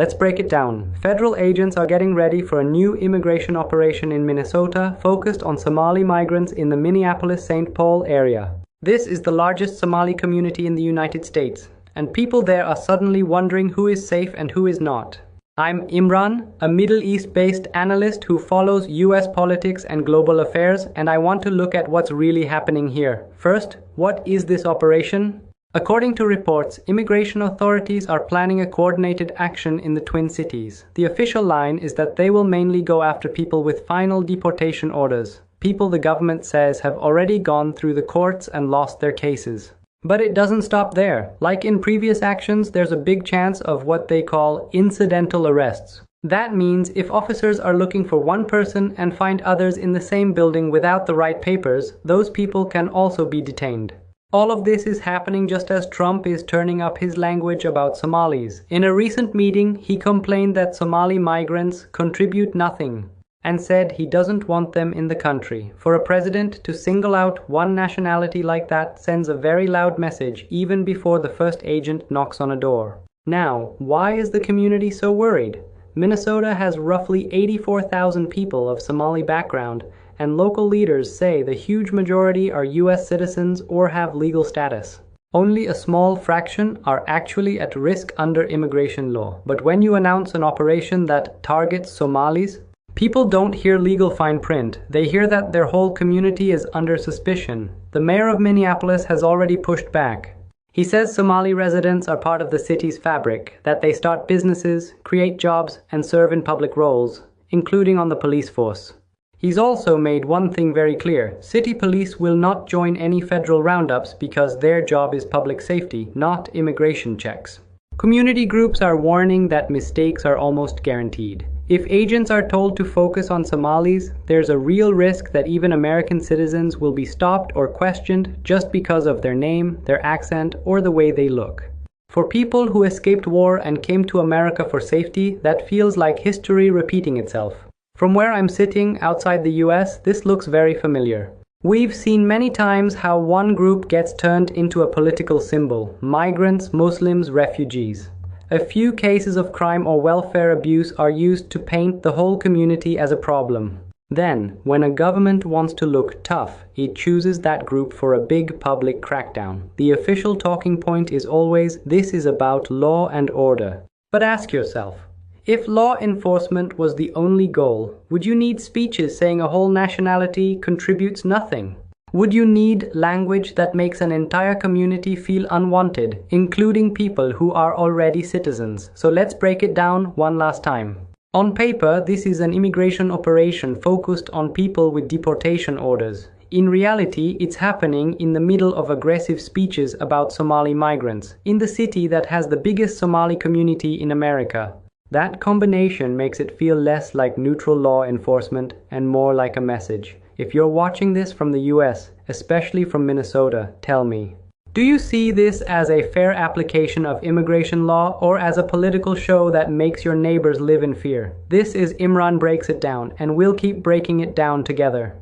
Let's break it down. Federal agents are getting ready for a new immigration operation in Minnesota focused on Somali migrants in the Minneapolis-St. Paul area. This is the largest Somali community in the United States, and people there are suddenly wondering who is safe and who is not. I'm Imran, a Middle East-based analyst who follows US politics and global affairs, and I want to look at what's really happening here. First, what is this operation? According to reports, immigration authorities are planning a coordinated action in the Twin Cities. The official line is that they will mainly go after people with final deportation orders, people the government says have already gone through the courts and lost their cases. But it doesn't stop there. Like in previous actions, there's a big chance of what they call incidental arrests. That means if officers are looking for one person and find others in the same building without the right papers, those people can also be detained. All of this is happening just as Trump is turning up his language about Somalis. In a recent meeting, he complained that Somali migrants contribute nothing and said he doesn't want them in the country. For a president to single out one nationality like that sends a very loud message even before the first agent knocks on a door. Now, why is the community so worried? Minnesota has roughly 84,000 people of Somali background, and local leaders say the huge majority are US citizens or have legal status. Only a small fraction are actually at risk under immigration law. But when you announce an operation that targets Somalis, people don't hear legal fine print. They hear that their whole community is under suspicion. The mayor of Minneapolis has already pushed back. He says Somali residents are part of the city's fabric, that they start businesses, create jobs, and serve in public roles, including on the police force. He's also made one thing very clear. City police will not join any federal roundups because their job is public safety, not immigration checks. Community groups are warning that mistakes are almost guaranteed. If agents are told to focus on Somalis, there's a real risk that even American citizens will be stopped or questioned just because of their name, their accent, or the way they look. For people who escaped war and came to America for safety, that feels like history repeating itself. From where I'm sitting outside the US, this looks very familiar. We've seen many times how one group gets turned into a political symbol: migrants, Muslims, refugees. A few cases of crime or welfare abuse are used to paint the whole community as a problem. Then, when a government wants to look tough, it chooses that group for a big public crackdown. The official talking point is always, this is about law and order. But ask yourself, if law enforcement was the only goal, would you need speeches saying a whole nationality contributes nothing? Would you need language that makes an entire community feel unwanted, including people who are already citizens? So let's break it down one last time. On paper, this is an immigration operation focused on people with deportation orders. In reality, it's happening in the middle of aggressive speeches about Somali migrants, in the city that has the biggest Somali community in America. That combination makes it feel less like neutral law enforcement and more like a message. If you're watching this from the US, especially from Minnesota, tell me, do you see this as a fair application of immigration law or as a political show that makes your neighbors live in fear? This is Imran Breaks It Down, and we'll keep breaking it down together.